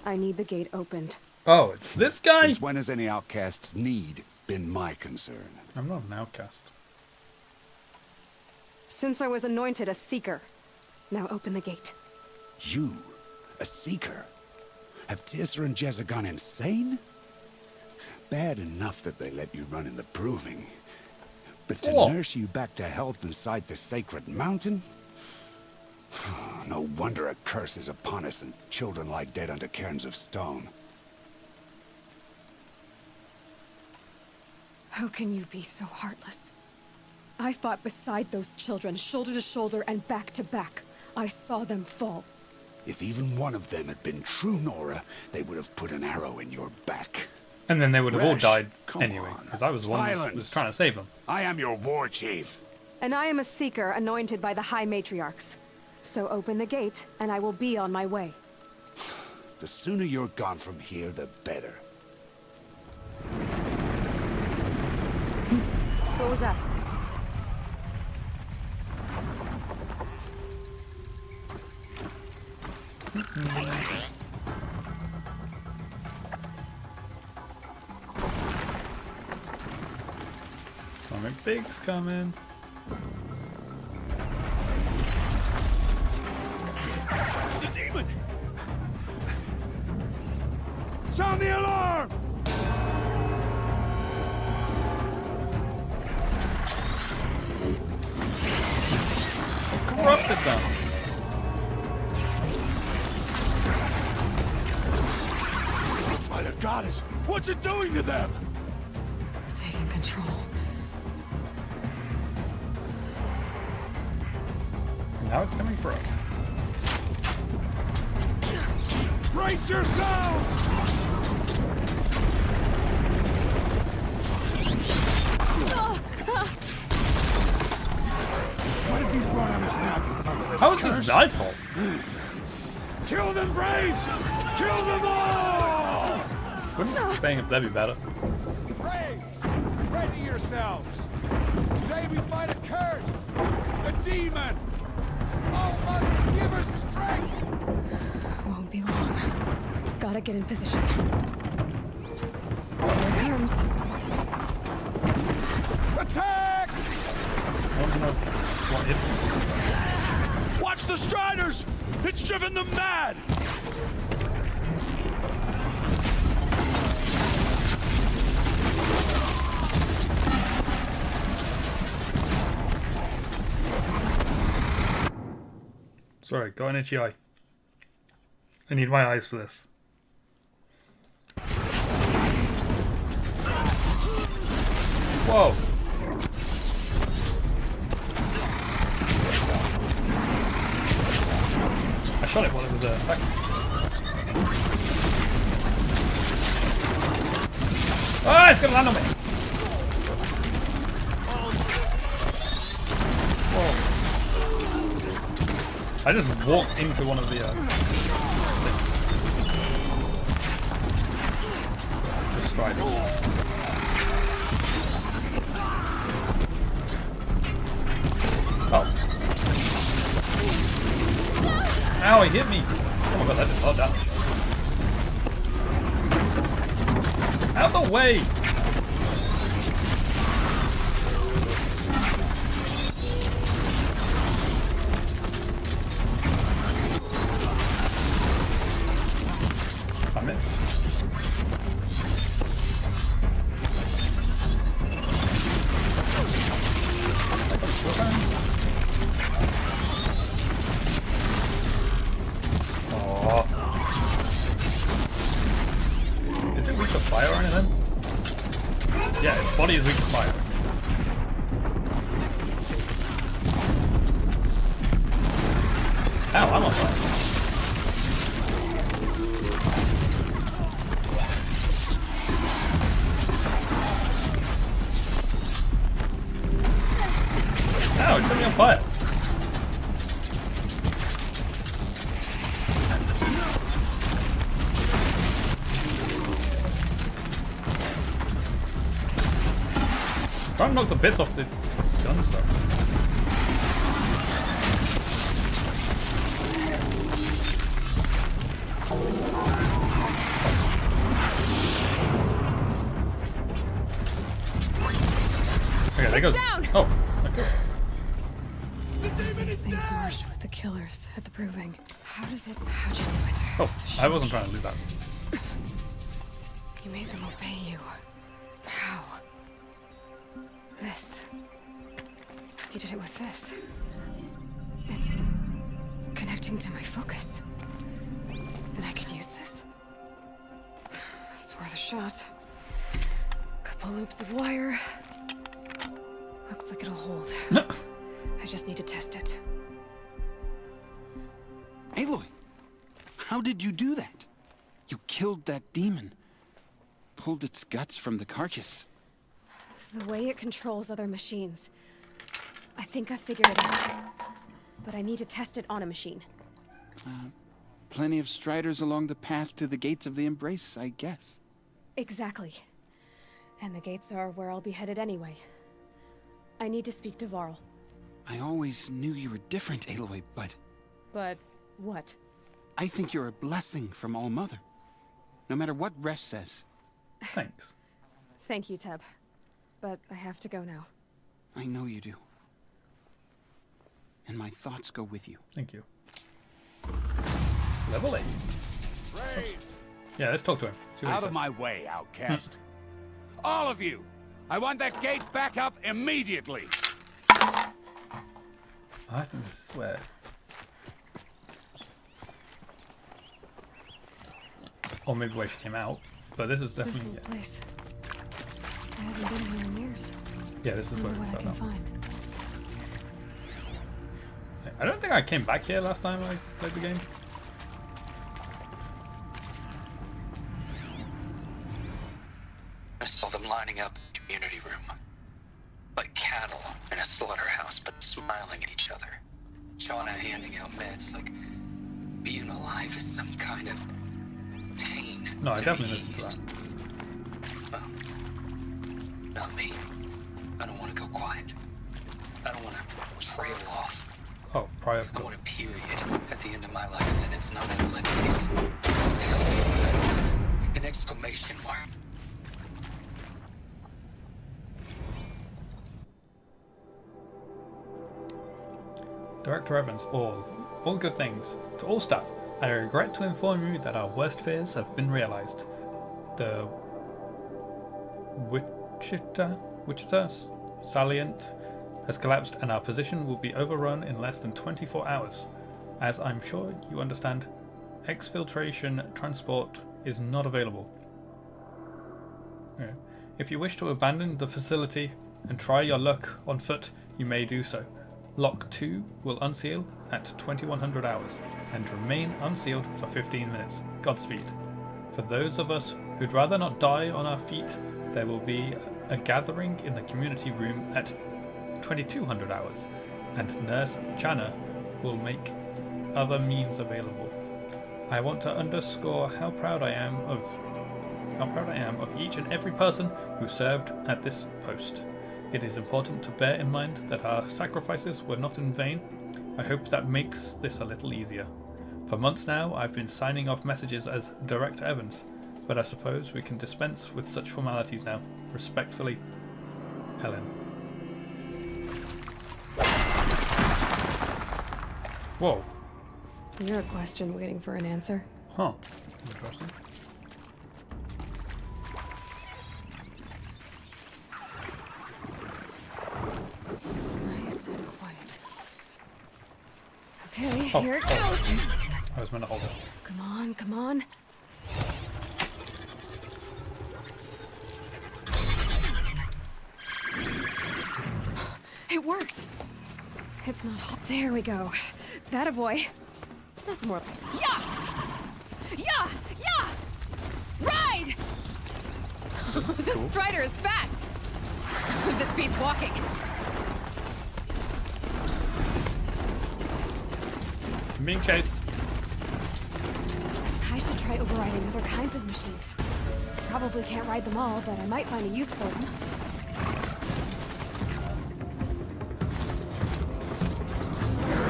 I need the gate opened. Oh, it's this guy? Since when has any outcast's need been my concern? I'm not an outcast. Since I was anointed a seeker. Now open the gate. You? A seeker? Have Teersa and Jezza gone insane? Bad enough that they let you run in the Proving. But to What? nurse you back to health inside the sacred mountain? No wonder a curse is upon us and children lie dead under cairns of stone. How can you be so heartless? I fought beside those children, shoulder to shoulder and back to back. I saw them fall. If even one of them had been true Nora, they would have put an arrow in your back. And then they would have all Resh, died come anyway, on. because I was the one who was Silence. trying to save them. I am your war chief. And I am a seeker anointed by the High Matriarchs. So open the gate, and I will be on my way. The sooner you're gone from here, the better. What was that? Something big's coming. The demon! Sound the alarm! Corrupted them. By the goddess, what's it doing to them? Taking control. Now it's coming for us. Brace yourselves! What have you brought on us now? How is this my fault? Kill them, Braves! Kill them all! Wouldn't staying up that'd be better? Pray! Ready yourselves! Today we fight a curse! A demon! Oh, Mother, give us strength! Won't be long. Gotta get in position. Here it comes. Attack! I don't know what hits me. Watch the Striders! It's driven them mad! Sorry, got an itchy eye. I need my eyes for this. Whoa! I shot it while it was back. Ah, it's gonna land on me! Whoa. I just walked into one of the Striders. Oh. Ow, he hit me! Oh my god, that did a lot of damage. Out the way! I missed. Oh. Is it weak to fire or anything? Yeah, its body is weak to fire. Ow, I'm on fire. Ow, it's set me on fire. Try and knock the bits off the gun stuff. goes. down! Oh, okay. The demon These is things down! marched with the killers at the proving. How'd you do it? Oh, I wasn't trying to do that. You made them obey you. How? This. You did it with this. It's connecting to my focus. Then I could use this. It's worth a shot. Couple loops of wire. Looks like it'll hold. I just need to test it. Aloy, how did you do that? You killed that demon. Pulled its guts from the carcass. The way it controls other machines. I think I figured it out. But I need to test it on a machine. Plenty of striders along the path to the gates of the Embrace, I guess. Exactly. And the gates are where I'll be headed anyway. I need to speak to Varl. I always knew you were different, Aloy, but But what? I think you're a blessing from All-Mother. No matter what Resh says. Thanks. Thank you, Teb. But I have to go now. I know you do. And my thoughts go with you. Thank you. Level 8. Raid! Yeah, let's talk to him. See what he Out of says. my way, outcast. All of you! I want that gate back up immediately! I think this is where... Or maybe where she came out. But this is This definitely... old place. I haven't been here in years. Yeah, this is I where wonder we what I found can out. find. I don't think I came back here last time I played the game. I saw them lining up in the community room. Like cattle in a slaughterhouse, but smiling at each other. Shauna handing out meds like being alive is some kind of pain. No, I to definitely be listened to eased. that. Well, not me. I don't want to go quiet. I don't want to trail off. Oh, prior. I want a period at the end of my life sentence, not an ellipsis. An exclamation mark. Director Evans, all good things. To all staff, I regret to inform you that our worst fears have been realized. The Wichita salient has collapsed and our position will be overrun in less than 24 hours. As I'm sure you understand, exfiltration transport is not available. Yeah. If you wish to abandon the facility and try your luck on foot, you may do so. Lock 2 will unseal at 2100 hours and remain unsealed for 15 minutes. Godspeed. For those of us who'd rather not die on our feet, there will be a gathering in the community room at 2200 hours, and Nurse Chana will make other means available. I want to underscore how proud I am of each and every person who served at this post. It is important to bear in mind that our sacrifices were not in vain. I hope that makes this a little easier. For months now, I've been signing off messages as Director Evans, but I suppose we can dispense with such formalities now. Respectfully, Helen. Whoa. You're a question waiting for an answer. Huh. Interesting. Nice and quiet. Okay, Oh, here it oh. goes. I was meant to hold it. Come on, come on. It worked. It's not hot. There we go. That a boy. That's more like. Yeah! Yeah! Yeah! Ride! This Strider is fast. This beats walking. I'm being chased. I should try overriding other kinds of machines. Probably can't ride them all, but I might find a use for them.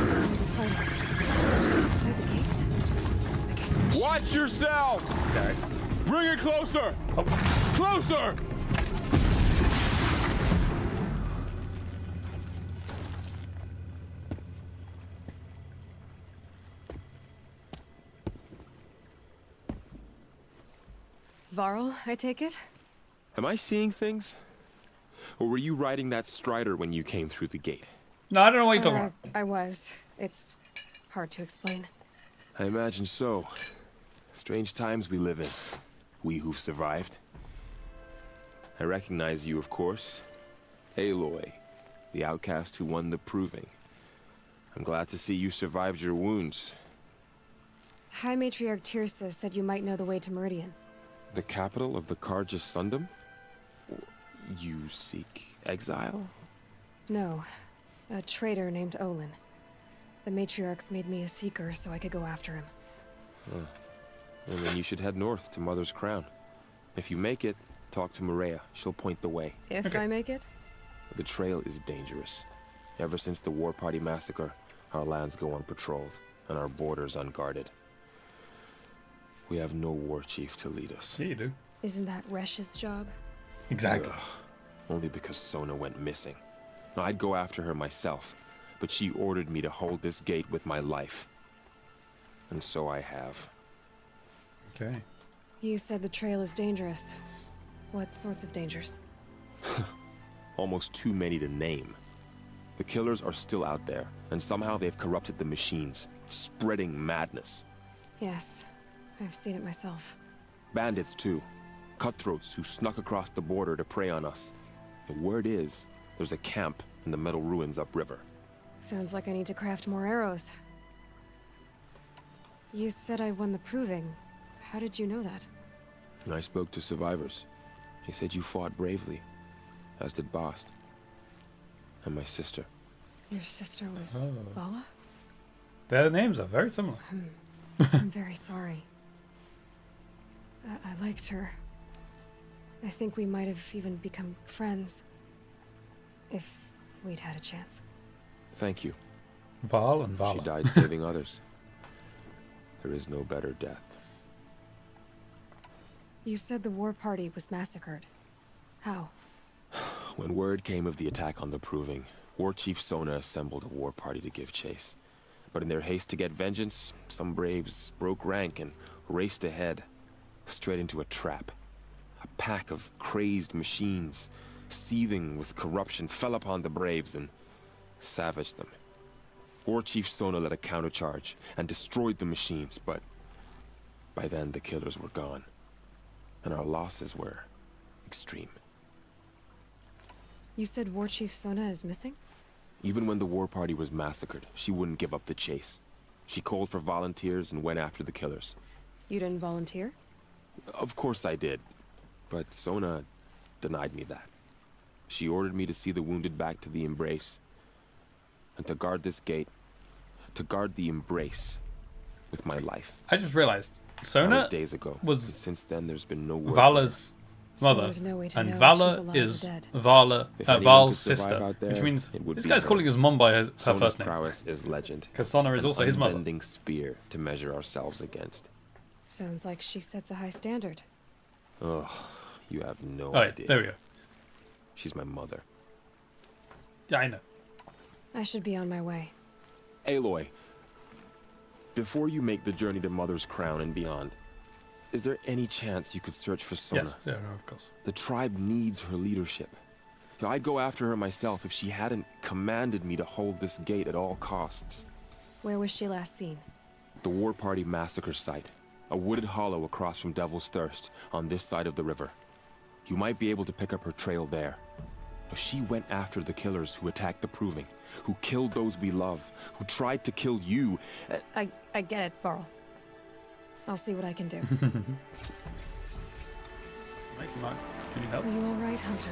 Sounds of fighting. Just outside the gates. Watch yourselves! Okay. Bring it closer! Oh, Closer! Varl, I take it? Am I seeing things? Or were you riding that Strider when you came through the gate? No, I don't know what you're talking about. I was. It's hard to explain. I imagine so. Strange times we live in. We who've survived. I recognize you, of course. Aloy, the outcast who won the Proving. I'm glad to see you survived your wounds. High Matriarch Tirsa said you might know the way to Meridian. The capital of the Carja Sundom? You seek exile? No. A traitor named Olin. The Matriarchs made me a seeker so I could go after him. Well, then you should head north to Mother's Crown. If you make it, talk to Maria. She'll point the way. If Okay. I make it? The trail is dangerous. Ever since the War Party massacre, our lands go unpatrolled, and our borders unguarded. We have no war chief to lead us. Yeah, you do. Isn't that Resh's job? Exactly. Ugh, only because Sona went missing. Now, I'd go after her myself, but she ordered me to hold this gate with my life. And so I have. Okay. You said the trail is dangerous. What sorts of dangers? Almost too many to name. The killers are still out there, and somehow they've corrupted the machines, spreading madness. Yes, I've seen it myself. Bandits, too. Cutthroats who snuck across the border to prey on us. The word is, there's a camp in the metal ruins upriver. Sounds like I need to craft more arrows. You said I won the Proving. How did you know that? I spoke to survivors. They said you fought bravely, as did Bast. And my sister. Your sister was Oh. Vala? Their names are very similar. I'm very sorry. I liked her. I think we might have even become friends. If we'd had a chance. Thank you. Val and She Vala. died saving others. There is no better death. You said the war party was massacred. How? When word came of the attack on the Proving, War Chief Sona assembled a war party to give chase. But in their haste to get vengeance, some braves broke rank and raced ahead, straight into a trap. A pack of crazed machines, seething with corruption, fell upon the braves and savaged them. War Chief Sona led a countercharge and destroyed the machines, but by then the killers were gone, and our losses were extreme. You said War Chief Sona is missing? Even when the war party was massacred, she wouldn't give up the chase. She called for volunteers and went after the killers. You didn't volunteer? Of course I did, but Sona denied me that. She ordered me to see the wounded back to the Embrace, and to guard this gate, to guard the Embrace with my life. I just realized That Sona was days ago. was and since then, there's been no word. Vala's So mother, there's no way to and know if Vala she's alive or is dead. If anyone Val's could survive sister, out there, which means it would this be guy's her. calling his mum by her Sona's first name. prowess is legend. Because Sona is An also his mother. unbending spear to measure ourselves against. Sounds like she sets a high standard. Ugh, you have no Oh, yeah, idea. there we go. She's my mother. Yeah, I know. I should be on my way. Aloy, before you make the journey to Mother's Crown and beyond, is there any chance you could search for Sona? Yes, yeah, no, of course. The tribe needs her leadership. I'd go after her myself if she hadn't commanded me to hold this gate at all costs. Where was she last seen? The War Party massacre site. A wooded hollow across from Devil's Thirst, on this side of the river. You might be able to pick up her trail there. She went after the killers who attacked the Proving, who killed those we love, who tried to kill you. I get it, Varl. I'll see what I can do. Right, Mark, do you need help? Are you all right, Hunter?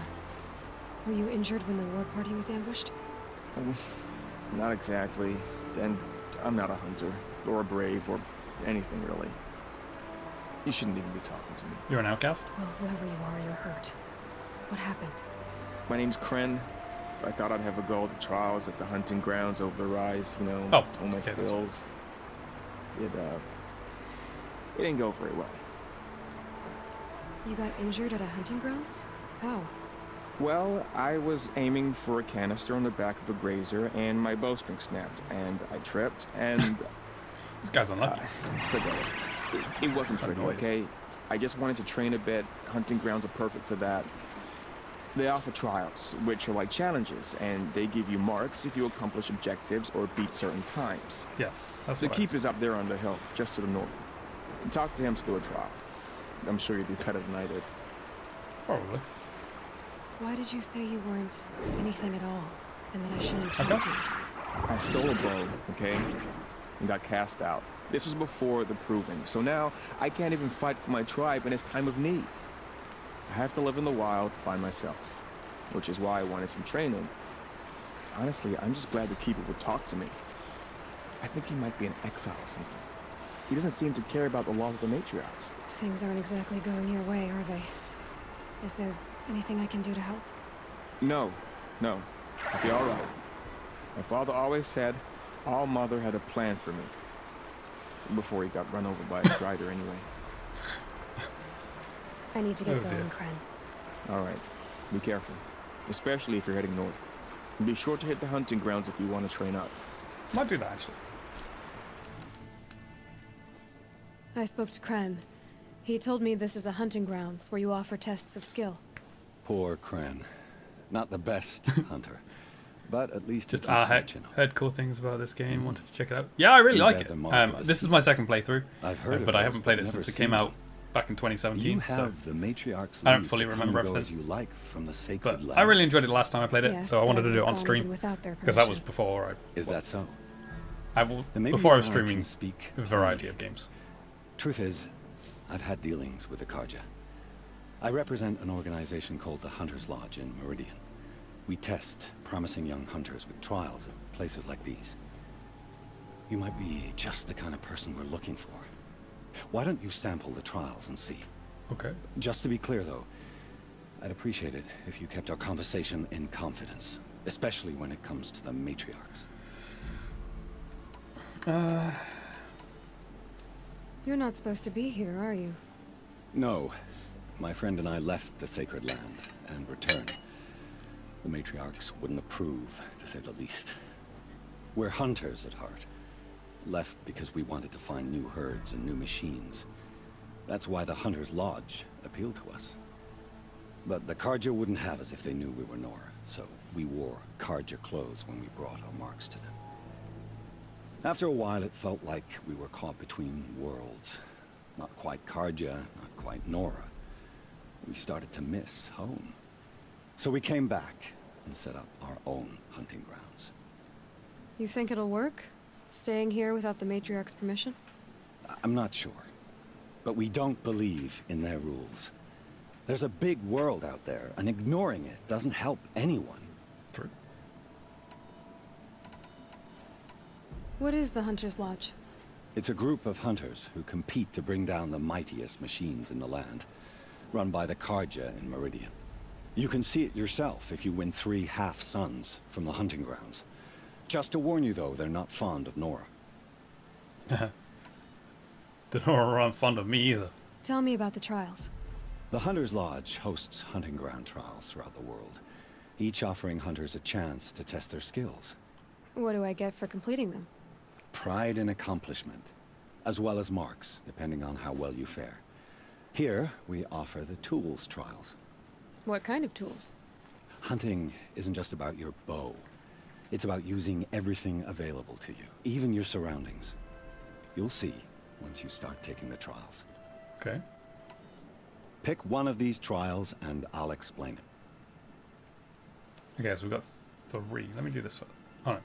Were you injured when the war party was ambushed? Not exactly. And I'm not a hunter, or a brave, or anything really. You shouldn't even be talking to me. You're an outcast? Well, whoever you are, you're hurt. What happened? My name's Kren. I thought I'd have a go at the trials at the hunting grounds over the rise, you know, Oh, hone my okay, that's skills. It didn't go very well. You got injured at a hunting grounds? How? Well, I was aiming for a canister on the back of a grazer, and my bowstring snapped, and I tripped, and This guy's unlucky. forget it. It wasn't Some pretty, noise. okay? I just wanted to train a bit. Hunting grounds are perfect for that. They offer trials, which are like challenges, and they give you marks if you accomplish objectives or beat certain times. Yes, that's The what keep is up there on the hill, just to the north. Talk to him to do a trial. I'm sure you'd be better than I did. Probably. Why did you say you weren't anything at all, and that I shouldn't have Okay. told you? I stole a bow, okay? And got cast out. This was before the proving, so now I can't even fight for my tribe in its time of need. I have to live in the wild by myself, which is why I wanted some training. Honestly, I'm just glad the keeper would talk to me. I think he might be in exile or something. He doesn't seem to care about the laws of the matriarchs. Things aren't exactly going your way, are they? Is there anything I can do to help? No. I'll be all right. My father always said All Mother had a plan for me. Before he got run over by a strider anyway. I need to get Oh, dear. going, Kren. All right. Be careful. Especially if you're heading north. And be sure to hit the hunting grounds if you want to train up. Might do that actually. I spoke to Kren. He told me this is a hunting grounds where you offer tests of skill. Poor Kren. Not the best hunter. But at least he Just keeps his heard, chin up. heard cool things about this game. Wanted to check it out. Yeah, I really You like bet it. the mark of a This is my second playthrough, I've heard of but I those, haven't played but it never since it seen came out one. back in 2017. You So, have the matriarch's I don't leave fully to come remember and go everything. as you like from the sacred but land. I really enjoyed it the last time I played it, Yes, so I but wanted to I've do it on gone stream even without their because that was permission. before Is that so? I Then maybe before I you was and I streaming can speak. a variety of games. Truth is, I've had dealings with the Karja. I represent an organization called the Hunter's Lodge in Meridian. We test promising young hunters with trials at places like these. You might be just the kind of person we're looking for. Why don't you sample the trials and see? Okay. Just to be clear, though, I'd appreciate it if you kept our conversation in confidence, especially when it comes to the matriarchs. You're not supposed to be here, are you? No. My friend and I left the sacred land and returned. The matriarchs wouldn't approve, to say the least. We're hunters at heart. Left because we wanted to find new herds and new machines. That's why the Hunter's Lodge appealed to us. But the Karja wouldn't have us if they knew we were Nora, so we wore Karja clothes when we brought our marks to them. After a while, it felt like we were caught between worlds. Not quite Karja, not quite Nora. We started to miss home. So we came back and set up our own hunting grounds. You think it'll work? Staying here without the matriarch's permission? I'm not sure. But we don't believe in their rules. There's a big world out there, and ignoring it doesn't help anyone. True. What is the Hunter's Lodge? It's a group of hunters who compete to bring down the mightiest machines in the land, run by the Karja in Meridian. You can see it yourself if you win 3 half-suns from the hunting grounds. Just to warn you, though, they're not fond of Nora. The Nora aren't fond of me either. Tell me about the trials. The Hunter's Lodge hosts hunting ground trials throughout the world, each offering hunters a chance to test their skills. What do I get for completing them? Pride in accomplishment, as well as marks, depending on how well you fare. Here, we offer the tools trials. What kind of tools? Hunting isn't just about your bow. It's about using everything available to you, even your surroundings. You'll see once you start taking the trials. Okay. Pick one of these trials and I'll explain it. Okay, so we've got 3. Let me do this first. Alright.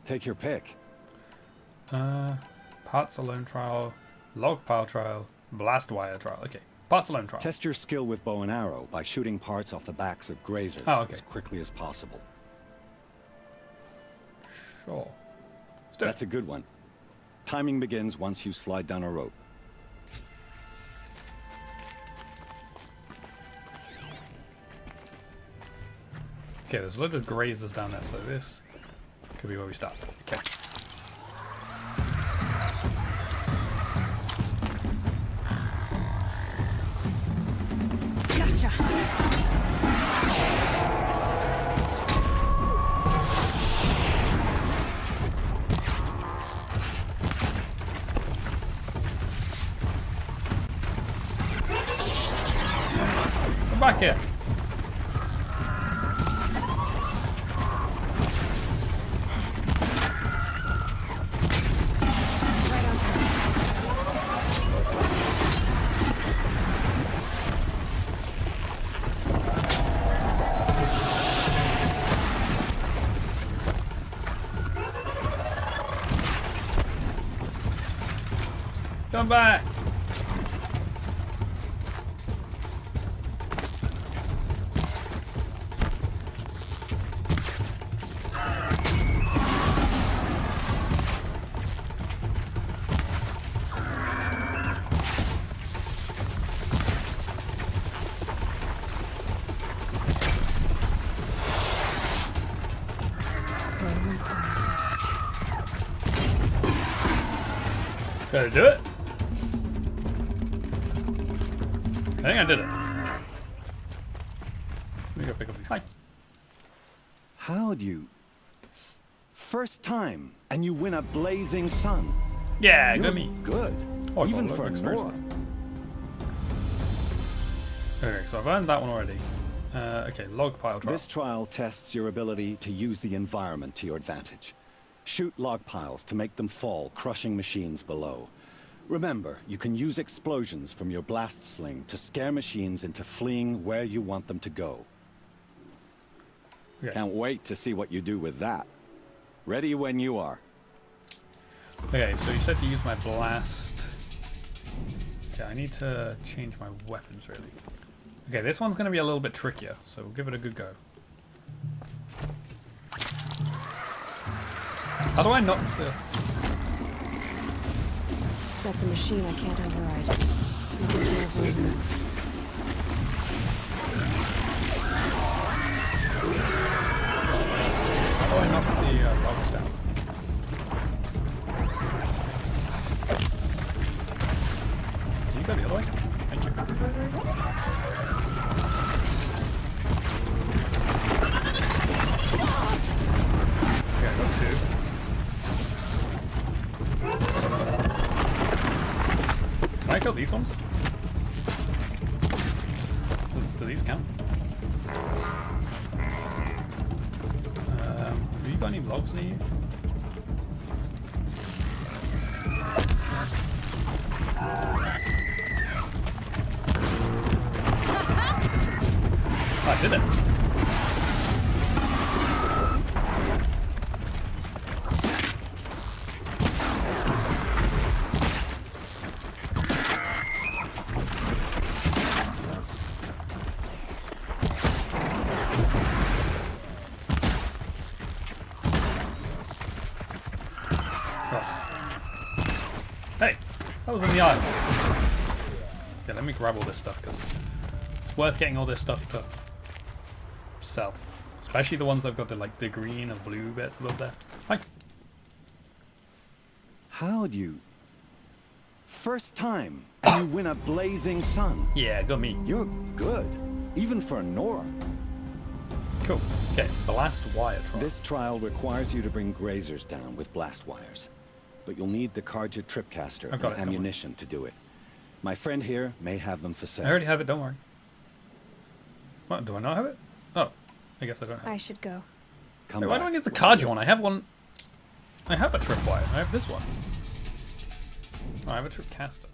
Take your pick. Parts alone trial, log pile trial, blast wire trial. Okay. Parts alone trial. Test your skill with bow and arrow by shooting parts off the backs of grazers Oh, okay. as quickly as possible. Sure. Let's do it. That's a good one. Timing begins once you slide down a rope. Okay, there's a load of grazers down there, so this could be where we start. Okay. Gotcha! back here. Right on time. Come back. One corner does it. Did I do it? I think I did it. Let me go pick up these. Hi. How'd you... First time, and you win a blazing sun. Yeah, You're go me. good. Oh, I Even got a for lot of Nora. experience. Okay, so I've earned that one already. Okay, log pile trial. This trial tests your ability to use the environment to your advantage. Shoot log piles to make them fall, crushing machines below. Remember, you can use explosions from your blast sling to scare machines into fleeing where you want them to go. Okay. Can't wait to see what you do with that. Ready when you are. Okay, so you said to use my blast. Okay, I need to change my weapons really. Okay, this one's going to be a little bit trickier, so we'll give it a good go. How do I knock the... That's a machine I can't override. Nothing to avoid that. How do I knock the logs down? Can you go the other way? Thank you. Okay, I got two. Can I kill these ones? Do these count? Have you got any logs near you? I did it. Hey, that was in the eye. Okay, let me grab all this stuff because it's worth getting all this stuff to sell. Especially the ones that have got the green and blue bits above there. Hi. How'd you... First time, and you win a blazing sun. Yeah, got me. You're good. Even for Nora. Cool. Okay, blast wire trial. This trial requires you to bring grazers down with blast wires. But you'll need the Carja tripcaster I've and got it, don't worry. ammunition to do it. My friend here may have them for sale. I already have it, don't worry. What, do I not have it? Oh, I guess I don't have it. I should go. Come Wait, why do I back get the when Carja you're- one? I have one. I have a tripwire. I have this one. Oh, I have a tripcaster.